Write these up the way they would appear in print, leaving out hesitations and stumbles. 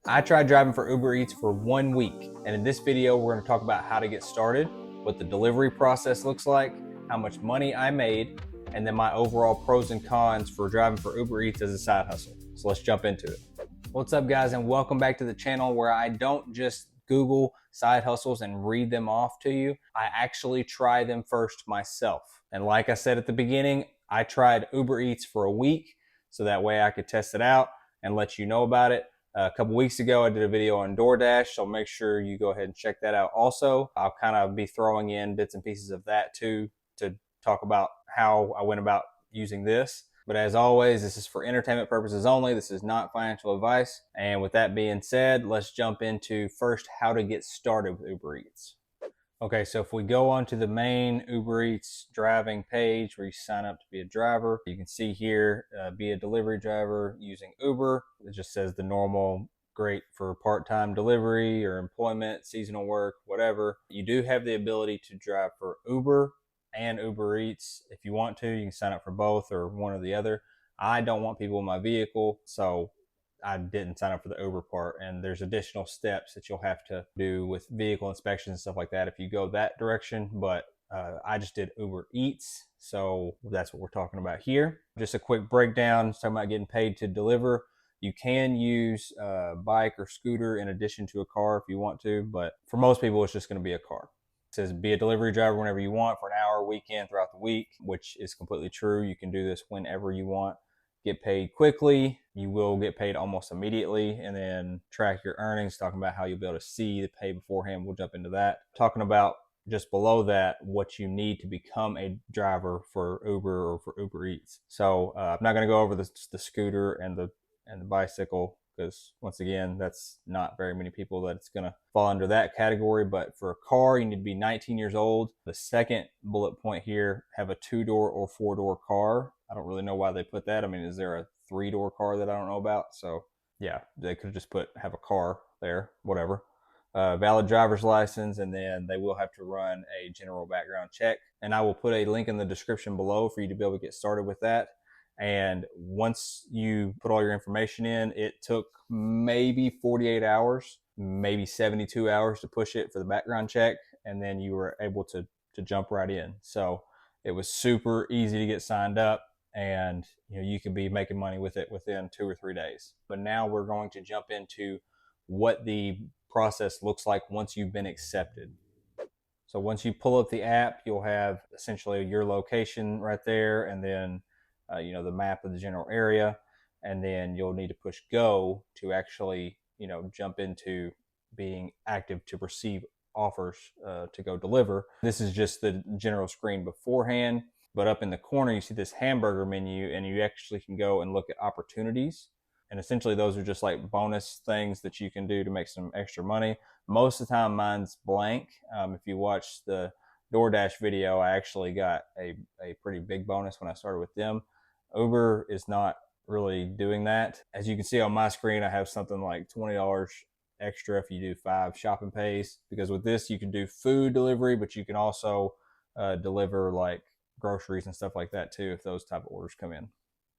I tried driving for Uber Eats for 1 week, and in this video, we're going to talk about how to get started, what the delivery process looks like, how much money I made, and then my overall pros and cons for driving for Uber Eats as a side hustle. So let's jump into it. What's up, guys, and welcome back to the channel where I don't just Google side hustles and read them off to you. I actually try them first myself. And like I said at the beginning, I tried Uber Eats for a week so that way I could test it out and let you know about it. A couple weeks ago, I did a video on DoorDash, so make sure you go ahead and check that out also. I'll kind of be throwing in bits and pieces of that too to talk about how I went about using this. But as always, this is for entertainment purposes only. This is not financial advice. And with that being said, let's jump into first how to get started with Uber Eats. Okay, so if we go on to the main Uber Eats driving page where you sign up to be a driver, you can see here, be a delivery driver using Uber. It just says the normal, great for part-time delivery or employment, seasonal work, whatever. You do have the ability to drive for Uber and Uber Eats. If you want to, you can sign up for both or one or the other. I don't want people in my vehicle, so I didn't sign up for the Uber part, and there's additional steps that you'll have to do with vehicle inspections and stuff like that if you go that direction. But I just did Uber Eats, so that's what we're talking about here. Just a quick breakdown, talking about getting paid to deliver. You can use a bike or scooter in addition to a car if you want to, but for most people, it's just going to be a car. It says be a delivery driver whenever you want for an hour, weekend, throughout the week, which is completely true. You can do this whenever you want. Get paid quickly. You will get paid almost immediately, and then track your earnings, talking about how you'll be able to see the pay beforehand. We'll jump into that. Talking about just below that, what you need to become a driver for Uber or for Uber Eats. So I'm not going to go over the scooter and the bicycle, because once again, that's not very many people that it's going to fall under that category. But for a car, you need to be 19 years old. The second bullet point here, have a 2-door or 4-door car. I don't really know why they put that. I mean, is there a 3-door car that I don't know about? So yeah, they could have just put have a car there, whatever. Valid driver's license, and then they will have to run a general background check. And I will put a link in the description below for you to be able to get started with that. And once you put all your information in, it took maybe 48 hours, maybe 72 hours to push it for the background check. And then you were able to jump right in. So it was super easy to get signed up, and you could be making money with it within 2 or 3 days. But now we're going to jump into what the process looks like once you've been accepted. So once you pull up the app, you'll have essentially your location right there, and then the map of the general area, and then you'll need to push go to actually jump into being active to receive offers to go deliver. This is just the general screen beforehand, but up in the corner you see this hamburger menu, and you actually can go and look at opportunities, and essentially those are just like bonus things that you can do to make some extra money. Most of the time mine's blank. If you watch the DoorDash video, I actually got a pretty big bonus when I started with them. Uber is not really doing that. As you can see on my screen, I have something like $20 extra if you do 5 shopping pays, because with this you can do food delivery, but you can also deliver like groceries and stuff like that too if those type of orders come in.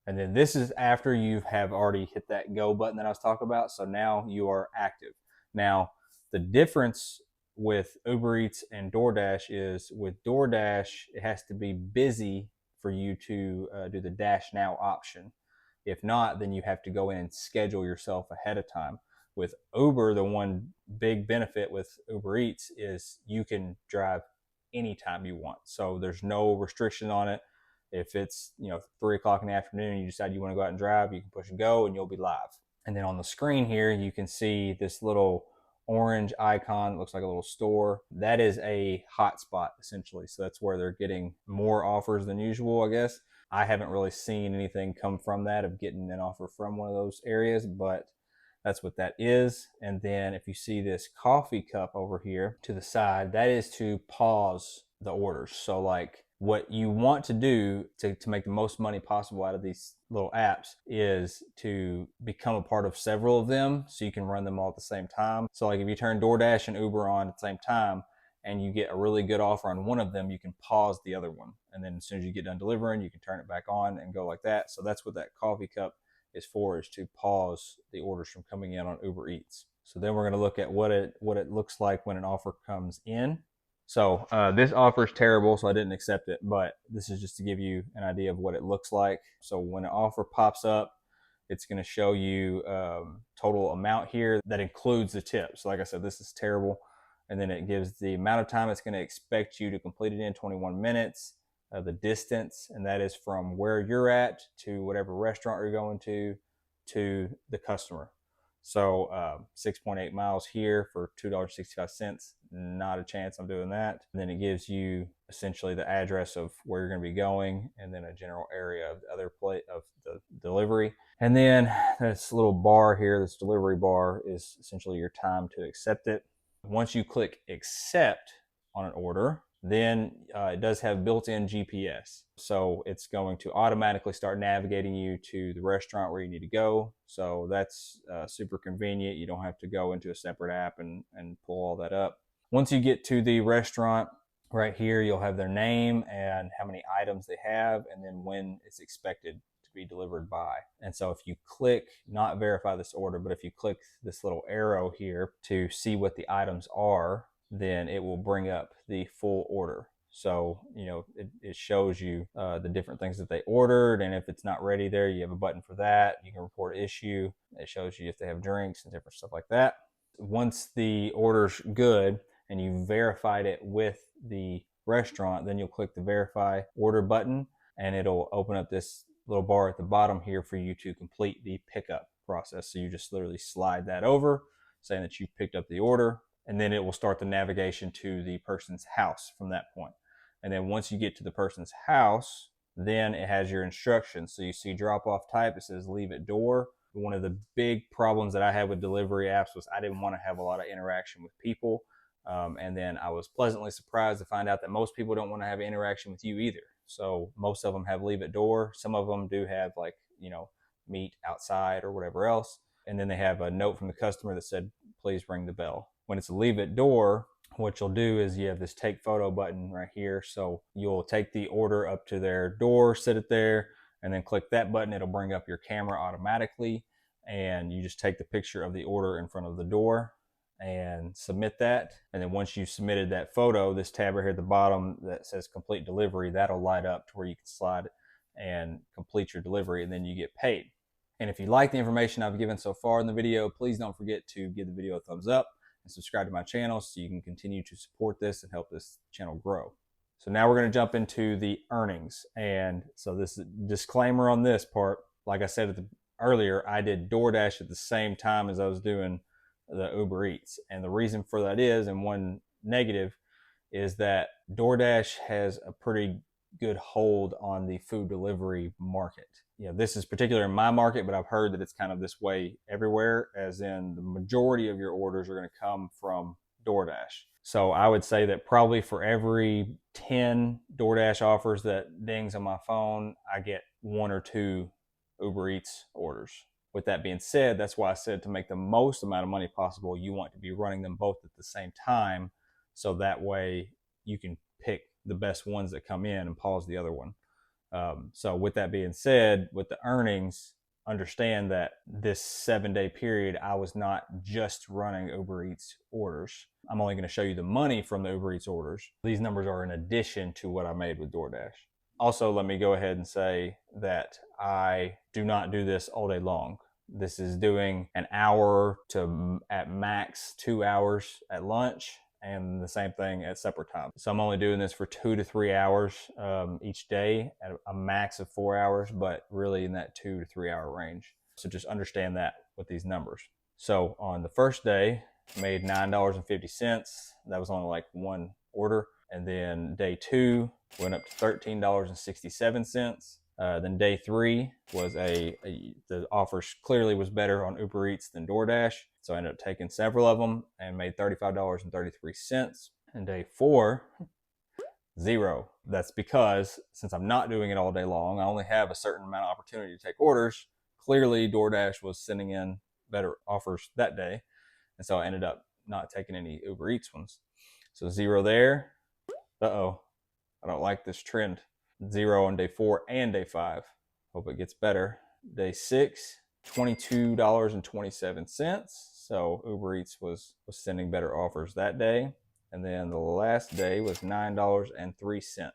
And then this is after you have already hit that go button that I was talking about. So now you are active. Now the difference with Uber Eats and DoorDash is, with DoorDash it has to be busy for you to do the Dash Now option. If not, then you have to go in and schedule yourself ahead of time. With Uber, the one big benefit with Uber Eats is you can drive anytime you want. So there's no restriction on it. If it's 3 o'clock in the afternoon and you decide you want to go out and drive, you can push go and you'll be live. And then on the screen here, you can see this little orange icon. It looks like a little store. That is a hotspot essentially. So that's where they're getting more offers than usual, I guess. I haven't really seen anything come from that of getting an offer from one of those areas, but that's what that is. And then if you see this coffee cup over here to the side, that is to pause the orders. So like what you want to do to make the most money possible out of these little apps is to become a part of several of them so you can run them all at the same time. So like if you turn DoorDash and Uber on at the same time and you get a really good offer on one of them, you can pause the other one. And then as soon as you get done delivering, you can turn it back on and go like that. So that's what that coffee cup is for, is to pause the orders from coming in on Uber Eats. So then we're going to look at what it looks like when an offer comes in. So this offer is terrible, so I didn't accept it, but this is just to give you an idea of what it looks like. So when an offer pops up, it's going to show you total amount here that includes the tip. So like I said, this is terrible. And then it gives the amount of time it's going to expect you to complete it in, 21 minutes, the distance, and that is from where you're at to whatever restaurant you're going to the customer. So 6.8 miles here for $2.65. Not a chance I'm doing that. And then it gives you essentially the address of where you're going to be going, and then a general area of the other place of the delivery. And then this little bar here, this delivery bar, is essentially your time to accept it. Once you click accept on an order, then it does have built-in GPS. So it's going to automatically start navigating you to the restaurant where you need to go. So that's super convenient. You don't have to go into a separate app and pull all that up. Once you get to the restaurant, right here, you'll have their name and how many items they have, and then when it's expected to be delivered by. And so if you click, not verify this order, but if you click this little arrow here to see what the items are, then it will bring up the full order. So, you know, it shows you the different things that they ordered, and if it's not ready there, you have a button for that. You can report issue. It shows you if they have drinks and different stuff like that. Once the order's good and you verified it with the restaurant, then you'll click the verify order button, and it'll open up this little bar at the bottom here for you to complete the pickup process. So you just literally slide that over, saying that you picked up the order, and then it will start the navigation to the person's house from that point. And then once you get to the person's house, then it has your instructions. So you see drop off type, it says leave at door. One of the big problems that I had with delivery apps was I didn't want to have a lot of interaction with people. And then I was pleasantly surprised to find out that most people don't want to have interaction with you either. So most of them have leave at door. Some of them do have, like, you know, meet outside or whatever else. And then they have a note from the customer that said, please ring the bell. When it's a leave at door, what you'll do is you have this take photo button right here. So you'll take the order up to their door, sit it there, and then click that button. It'll bring up your camera automatically, and you just take the picture of the order in front of the door and submit that. And then once you've submitted that photo, this tab right here at the bottom that says complete delivery, that'll light up to where you can slide it and complete your delivery, and then you get paid. And if you like the information I've given so far in the video, please don't forget to give the video a thumbs up and subscribe to my channel so you can continue to support this and help this channel grow. So now we're going to jump into the earnings. And so this is a disclaimer on this part. Like I said earlier, I did DoorDash at the same time as I was doing the Uber Eats. And the reason for that is, and one negative, is that DoorDash has a pretty good hold on the food delivery market. You know, this is particular in my market, but I've heard that it's kind of this way everywhere, as in the majority of your orders are going to come from DoorDash. So I would say that probably for every 10 DoorDash offers that dings on my phone, I get 1 or 2 Uber Eats orders. With that being said, that's why I said to make the most amount of money possible, you want to be running them both at the same time. So that way you can pick the best ones that come in and pause the other one. So with that being said, with the earnings, understand that this 7-day period, I was not just running Uber Eats orders. I'm only going to show you the money from the Uber Eats orders. These numbers are in addition to what I made with DoorDash. Also, let me go ahead and say that I do not do this all day long. This is doing an hour to at max 2 hours at lunch, and the same thing at supper time. So I'm only doing this for 2 to 3 hours each day at a max of 4 hours, but really in that 2 to 3 hour range. So just understand that with these numbers. So on the first day, I made $9.50. That was only like one order. And then day 2 went up to $13.67. Then day 3 was the offers clearly was better on Uber Eats than DoorDash. So I ended up taking several of them and made $35.33. And day 4, 0. That's because since I'm not doing it all day long, I only have a certain amount of opportunity to take orders. Clearly DoorDash was sending in better offers that day. And so I ended up not taking any Uber Eats ones. So 0 there. Uh-oh, I don't like this trend. 0 on day 4 and day 5. Hope it gets better. Day 6, $22.27. So Uber Eats was sending better offers that day. And then the last day was $9.03.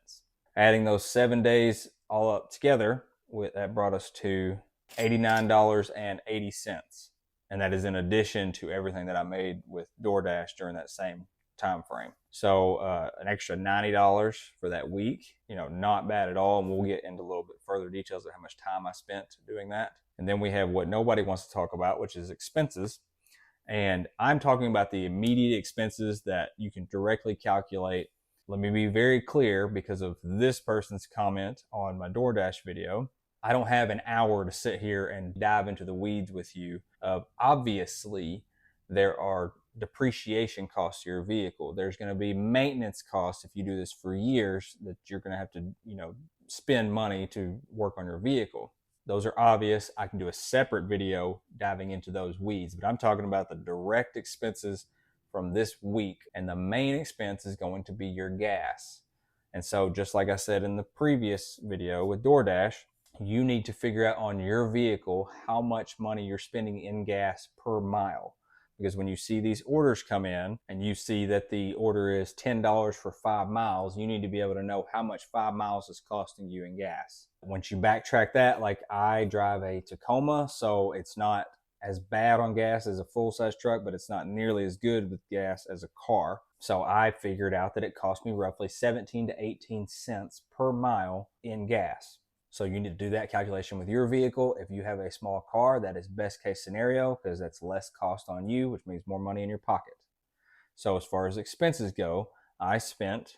Adding those 7 days all up together, that brought us to $89.80. And that is in addition to everything that I made with DoorDash during that same time frame. So an extra $90 for that week, not bad at all. And we'll get into a little bit further details of how much time I spent doing that. And then we have what nobody wants to talk about, which is expenses. And I'm talking about the immediate expenses that you can directly calculate. Let me be very clear, because of this person's comment on my DoorDash video, I don't have an hour to sit here and dive into the weeds with you. Obviously, there are depreciation costs to your vehicle. There's going to be maintenance costs if you do this for years that you're going to have to, spend money to work on your vehicle. Those are obvious. I can do a separate video diving into those weeds, but I'm talking about the direct expenses from this week. And the main expense is going to be your gas. And so just like I said in the previous video with DoorDash, you need to figure out on your vehicle how much money you're spending in gas per mile. Because when you see these orders come in and you see that the order is $10 for 5 miles, you need to be able to know how much 5 miles is costing you in gas. Once you backtrack that, like I drive a Tacoma, so it's not as bad on gas as a full-size truck, but it's not nearly as good with gas as a car. So I figured out that it cost me roughly 17 to 18 cents per mile in gas. So you need to do that calculation with your vehicle. If you have a small car, that is best case scenario, because that's less cost on you, which means more money in your pocket. So as far as expenses go, I spent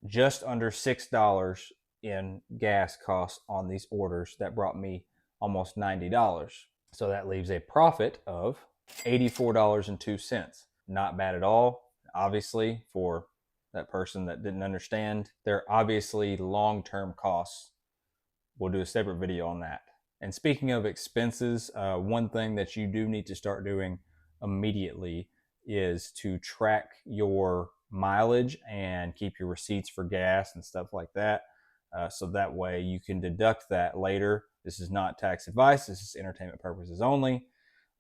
just under $6 in gas costs on these orders. That brought me almost $90. So that leaves a profit of $84.02. Not bad at all. Obviously, for that person that didn't understand, they're obviously long-term costs. We'll do a separate video on that. And speaking of expenses, one thing that you do need to start doing immediately is to track your mileage and keep your receipts for gas and stuff like that. So that way you can deduct that later. This is not tax advice. This is entertainment purposes only.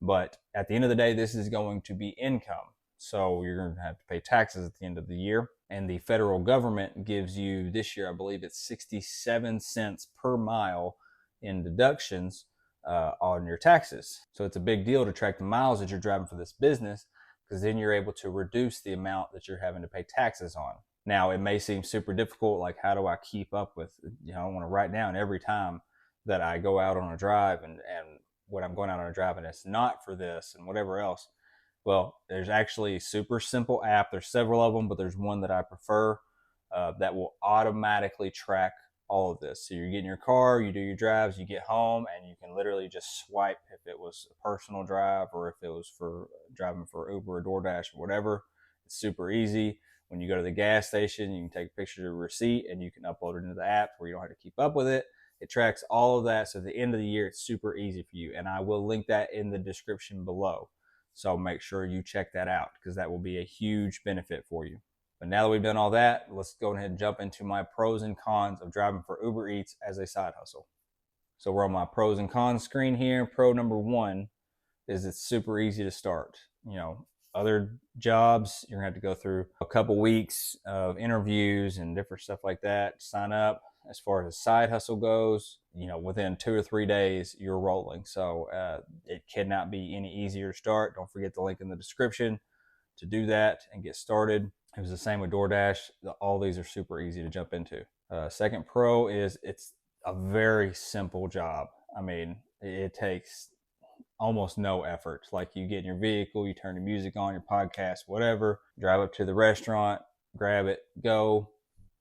But at the end of the day, this is going to be income. So you're going to have to pay taxes at the end of the year. And the federal government gives you, this year, I believe it's 67 cents per mile in deductions on your taxes. So it's a big deal to track the miles that you're driving for this business, because then you're able to reduce the amount that you're having to pay taxes on. Now, it may seem super difficult, like how do I keep up with, I want to write down every time that I go out on a drive and when I'm going out on a drive and it's not for this and whatever else. Well, there's actually a super simple app. There's several of them, but there's one that I prefer that will automatically track all of this. So you get in your car, you do your drives, you get home, and you can literally just swipe if it was a personal drive or if it was for driving for Uber or DoorDash or whatever. It's super easy. When you go to the gas station, you can take a picture of your receipt and you can upload it into the app where you don't have to keep up with it. It tracks all of that. So at the end of the year, it's super easy for you. And I will link that in the description below. So make sure you check that out, because that will be a huge benefit for you. But now that we've done all that, let's go ahead and jump into my pros and cons of driving for Uber Eats as a side hustle. So we're on my pros and cons screen here. Pro number one is it's super easy to start. Other jobs, you're gonna have to go through a couple weeks of interviews and different stuff like that, sign up. As far as a side hustle goes, within 2 or 3 days, you're rolling. So it cannot be any easier to start. Don't forget the link in the description to do that and get started. It was the same with DoorDash. All these are super easy to jump into. Second pro is it's a very simple job. I mean, it takes almost no effort. Like you get in your vehicle, you turn the music on, your podcast, whatever, drive up to the restaurant, grab it, go,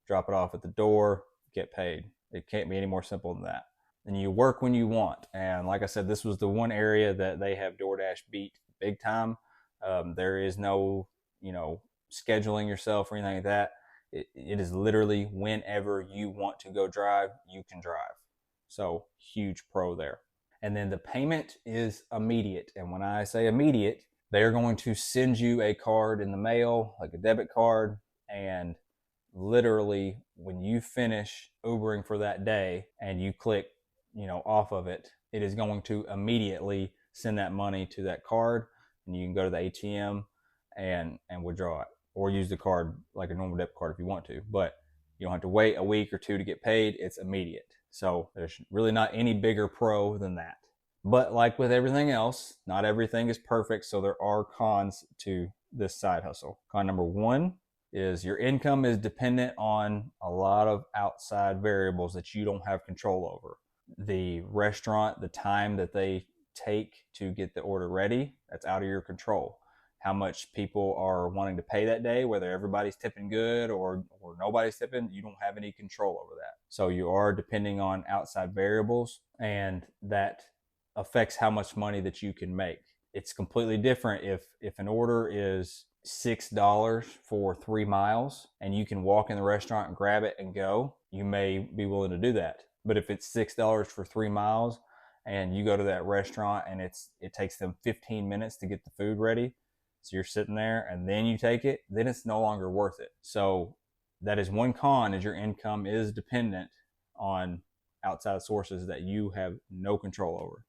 drop it off at the door, get paid. It can't be any more simple than that. And you work when you want. And like I said, this was the one area that they have DoorDash beat big time. There is no, scheduling yourself or anything like that. It is literally whenever you want to go drive, you can drive. So huge pro there. And then the payment is immediate. And when I say immediate, they're going to send you a card in the mail, like a debit card, and literally when you finish Ubering for that day and you click, off of it, it is going to immediately send that money to that card, and you can go to the ATM and withdraw it, or use the card like a normal debit card if you want to. But you don't have to wait a week or two to get paid. It's immediate. So there's really not any bigger pro than that. But like with everything else, not everything is perfect. So there are cons to this side hustle. Con number one is your income is dependent on a lot of outside variables that you don't have control over. The restaurant, the time that they take to get the order ready, that's out of your control. How much people are wanting to pay that day, whether everybody's tipping good or nobody's tipping, you don't have any control over that. So you are depending on outside variables, and that affects how much money that you can make. It's completely different if an order is $6 for 3 miles and you can walk in the restaurant and grab it and go, you may be willing to do that. But if it's $6 for 3 miles and you go to that restaurant and it takes them 15 minutes to get the food ready, so you're sitting there and then you take it, then it's no longer worth it. So that is one con, is your income is dependent on outside sources that you have no control over.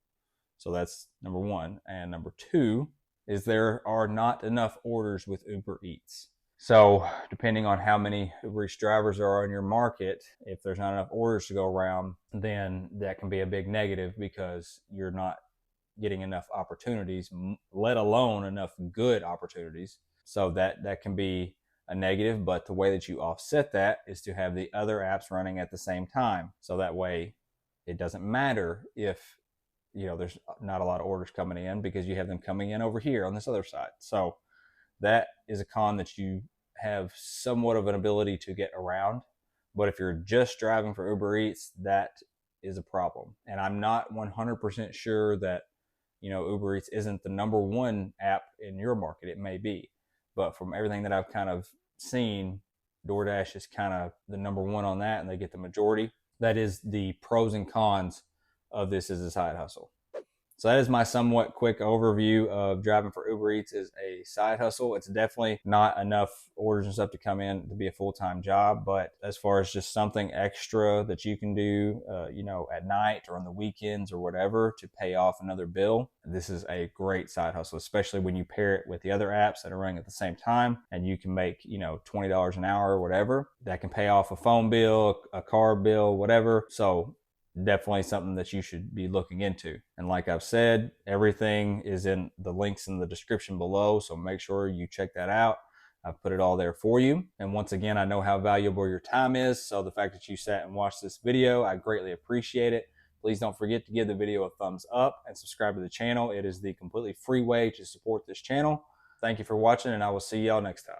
So that's number one. And number two is there are not enough orders with Uber Eats. So depending on how many Uber Eats drivers there are in your market, if there's not enough orders to go around, then that can be a big negative because you're not getting enough opportunities, let alone enough good opportunities. So that can be a negative, but the way that you offset that is to have the other apps running at the same time. So that way it doesn't matter if there's not a lot of orders coming in, because you have them coming in over here on this other side. So that is a con that you have somewhat of an ability to get around. But if you're just driving for Uber Eats, that is a problem. And I'm not 100% sure that Uber Eats isn't the number one app in your market. It may be, but from everything that I've kind of seen, DoorDash is kind of the number one on that, and they get the majority. That is the pros and cons of this as a side hustle. So that is my somewhat quick overview of driving for Uber Eats as a side hustle. It's definitely not enough orders and stuff to come in to be a full-time job, but as far as just something extra that you can do, at night or on the weekends or whatever to pay off another bill, this is a great side hustle, especially when you pair it with the other apps that are running at the same time, and you can make, $20 an hour or whatever. That can pay off a phone bill, a car bill, whatever. So definitely something that you should be looking into. And like I've said, everything is in the links in the description below, so make sure you check that out. I've put it all there for you. And once again, I know how valuable your time is, so the fact that you sat and watched this video, I greatly appreciate it. Please don't forget to give the video a thumbs up and subscribe to the channel. It is the completely free way to support this channel. Thank you for watching, and I will see y'all next time.